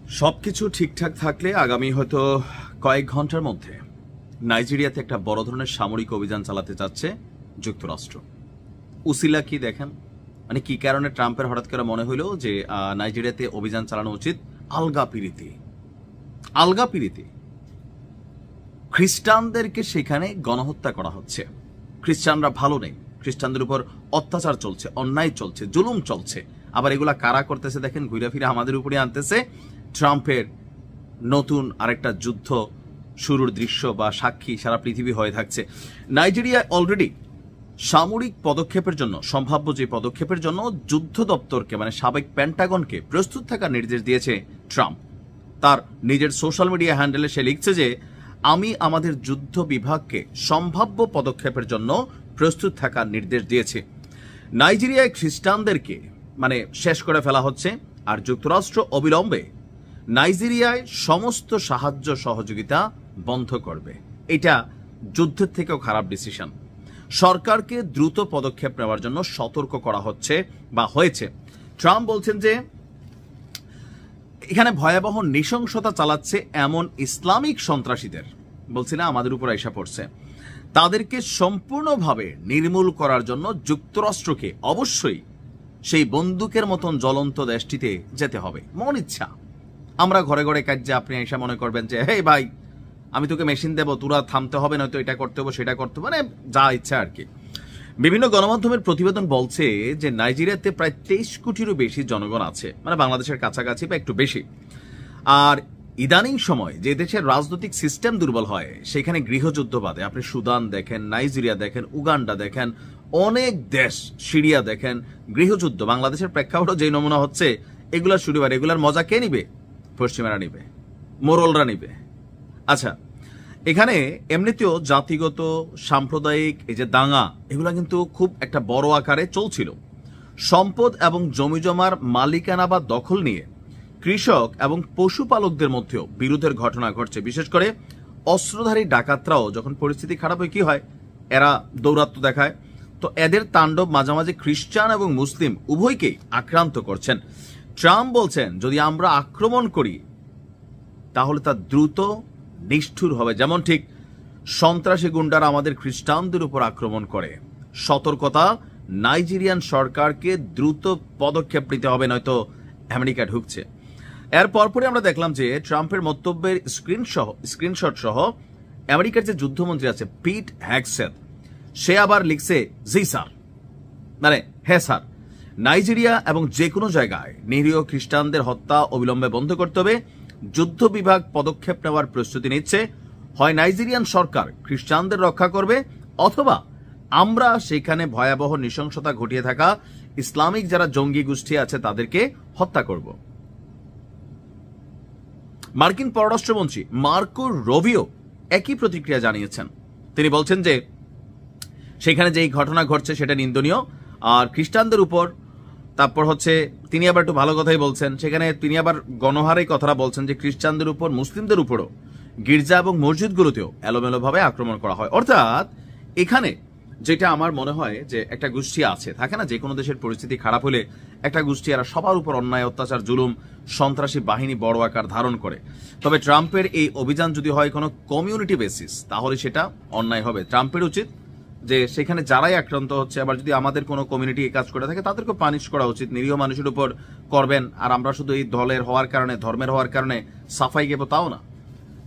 সবকিছু ঠিকঠাক থাকলে আগামী হয়তো কয়েক ঘন্টার মধ্যে নাইজেরিয়াতে একটা বড় ধরনের সামরিক অভিযান চালাতে চাচ্ছে যুক্তরাষ্ট্র। উসিলা কি দেখেন, মানে কি কারণে ট্রাম্পের হঠাৎ করে মনে হইল যে নাইজেরিয়াতে অভিযান চালানো উচিত? আলগা পিরিতি। খ্রিস্টানদেরকে সেখানে গণহত্যা করা হচ্ছে। খ্রিস্টানরা ভালো নেই, খ্রিস্টানদের উপর অত্যাচার চলছে, অন্যায় চলছে, জুলুম চলছে। আবার এগুলা কারা করতেছে দেখেন, ঘুরে ফিরে আমাদের উপরে আনতেছে। ট্রাম্পের নতুন আরেকটা যুদ্ধ শুরুর দৃশ্য বা সাক্ষী সারা পৃথিবী হয়ে থাকছে। নাইজেরিয়া অলরেডি সামরিক পদক্ষেপের জন্য, সম্ভাব্য যে পদক্ষেপের জন্য যুদ্ধ দপ্তরকে মানে সাবেক পেন্টাগনকে প্রস্তুত থাকার নির্দেশ দিয়েছে ট্রাম্প। তার নিজের সোশ্যাল মিডিয়া হ্যান্ডেলে সে লিখছে যে আমি আমাদের যুদ্ধ বিভাগকে সম্ভাব্য পদক্ষেপের জন্য প্রস্তুত থাকার নির্দেশ দিয়েছে। নাইজেরিয়ায় খ্রিস্টানদেরকে মানে শেষ করে ফেলা হচ্ছে, আর যুক্তরাষ্ট্র অবিলম্বে নাইজেরিয়ায় সমস্ত সাহায্য সহযোগিতা বন্ধ করবে। এটা যুদ্ধের থেকেও খারাপ ডিসিশন। সরকারকে দ্রুত পদক্ষেপ নেওয়ার জন্য সতর্ক করা হচ্ছে বা হয়েছে। ট্রাম্প বলছেন যে এখানে ভয়াবহ নৃশংসতা চালাচ্ছে এমন ইসলামিক সন্ত্রাসীদের, বলছি না আমাদের উপর আইসা পড়ছে, তাদেরকে সম্পূর্ণভাবে নির্মূল করার জন্য যুক্তরাষ্ট্রকে অবশ্যই সেই বন্দুকের মতন জ্বলন্ত দেশটিতে যেতে হবে। মন ইচ্ছা আমরা ঘরে ঘরে কাজে আপনি এসে মনে করবেন যে হে ভাই আমি তোকে মেশিন দেবো, তোরা থামতে হবে, নয়তো এটা করতে হবে সেটা করতে হবে, মানে যা ইচ্ছা আর কি। বিভিন্ন গণমাধ্যমের প্রতিবেদন বলছে যে নাইজেরিয়াতে প্রায় 23 কোটিরও বেশি জনগণ আছে, মানে বাংলাদেশের কাছাকাছি বা একটু বেশি। আর ইদানিং সময় যে দেশের রাজনৈতিক সিস্টেম দুর্বল হয় সেখানে গৃহযুদ্ধ বাদে আপনি সুদান দেখেন, নাইজেরিয়া দেখেন, উগান্ডা দেখেন, অনেক দেশ, সিরিয়া দেখেন, গৃহযুদ্ধ। বাংলাদেশের প্রেক্ষাপটে যে নমুনা হচ্ছে এগুলা শুরু হয়, এগুলার মজা কে নিবে? পশ্চিমারা নিবে, মোরলরা নিবে। আচ্ছা, এখানে এমনিতেও জাতিগত সাম্প্রদায়িক এই যে দাঙ্গা এগুলা কিন্তু খুব একটা বড় আকারে চলছিল। সম্পদ এবং জমিজমার মালিকানা বা দখল নিয়ে কৃষক এবং পশুপালকদের মধ্যেও বিরোধের ঘটনা ঘটছে। বিশেষ করে অস্ত্রধারী ডাকাতরাও যখন পরিস্থিতি খারাপ হয় কি হয়, এরা দৌরাত্ম্য দেখায়। তো এদের তাণ্ডব মাঝামাঝি খ্রিস্টান এবং মুসলিম উভয়কেই আক্রান্ত করছেন। ট্রাম্প বলছেন যদি আমরা আক্রমণ করি তাহলে তা দ্রুত নিষ্ঠুর হবে, যেমন ঠিক সন্ত্রাসী গুন্ডারা আমাদের খ্রিস্টানদের উপর আক্রমণ করে। সতর্কতা, নাইজেরিয়ান সরকারকে দ্রুত পদক্ষেপ নিতে হবে, নয়তো আমেরিকা ঢুকছে। এর পরপরই আমরা দেখলাম যে ট্রাম্পের মন্তব্যের স্ক্রিনশট সহ আমেরিকার যে যুদ্ধমন্ত্রী আছে পিট হ্যাগসেথ, সে আবার লিখছে জি স্যার, মানে হ্যাঁ স্যার, নাইজেরিয়া এবং যে কোনো জায়গায় নিরীহ খ্রিস্টানদের হত্যা অবিলম্বে বন্ধ করতে হবে। যুদ্ধ বিভাগ পদক্ষেপ নেওয়ার প্রস্তুতি নিচ্ছে। হয় নাইজেরিয়ান সরকার খ্রিস্টানদের রক্ষা করবে, অথবা আমরা সেখানে ভয়াবহ নৃশংসতা ঘটিয়ে থাকা ইসলামিক যারা জঙ্গি গোষ্ঠী আছে তাদেরকে হত্যা করব। মার্কিন পররাষ্ট্রমন্ত্রী মার্কো রুবিও একই প্রতিক্রিয়া জানিয়েছেন। তিনি বলছেন যে সেখানে যেই ঘটনা ঘটছে সেটা নিন্দনীয়, আর খ্রিস্টানদের উপর, তারপর হচ্ছে তিনি আবার একটু ভালো কথাই বলছেন, সেখানে তিনি আবার গণহারে কথাটা বলছেন যে খ্রিস্টানদের উপর, মুসলিমদের উপরও গির্জা এবং মসজিদগুলোতেও এলোমেলোভাবে আক্রমণ করা হয়। অর্থাৎ এখানে যেটা আমার মনে হয় যে একটা গোষ্ঠী আছে, থাকে না যে কোনো দেশের পরিস্থিতি খারাপ হলে একটা গোষ্ঠী এরা সবার উপর অন্যায়, অত্যাচার, জুলুম, সন্ত্রাসী বাহিনী বড় আকার ধারণ করে। তবে ট্রাম্পের এই অভিযান যদি হয় কোনো কমিউনিটি বেসিস তাহলে সেটা অন্যায় হবে। ট্রাম্পের উচিত যে সেখানে যারাই আক্রান্ত হচ্ছে, আবার যদি আমাদের কোনো কমিউনিটি এই কাজ করে থাকে তাদেরকে পানিশ করা উচিত। নিরীহ মানুষের উপর করবেন, আর আমরা শুধু এই দলের হওয়ার কারণে, ধর্মের হওয়ার কারণে সাফাই গেব তাও না।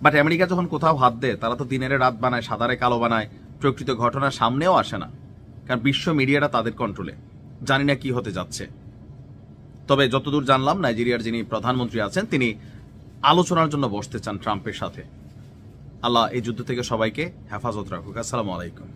বাট আমেরিকা যখন কোথাও হাত দেয় তারা তো দিনের রাত বানায়, সাদারে কালো বানায়, প্রকৃত ঘটনা সামনেও আসে না, কারণ বিশ্ব মিডিয়াটা তাদের কন্ট্রোলে। জানি না কি হতে যাচ্ছে। তবে যতদূর জানলাম নাইজেরিয়ার যিনি প্রধানমন্ত্রী আছেন তিনি আলোচনার জন্য বসতে চান ট্রাম্পের সাথে। আল্লাহ এই যুদ্ধ থেকে সবাইকে হেফাজত রাখুক। আসসালামু আলাইকুম।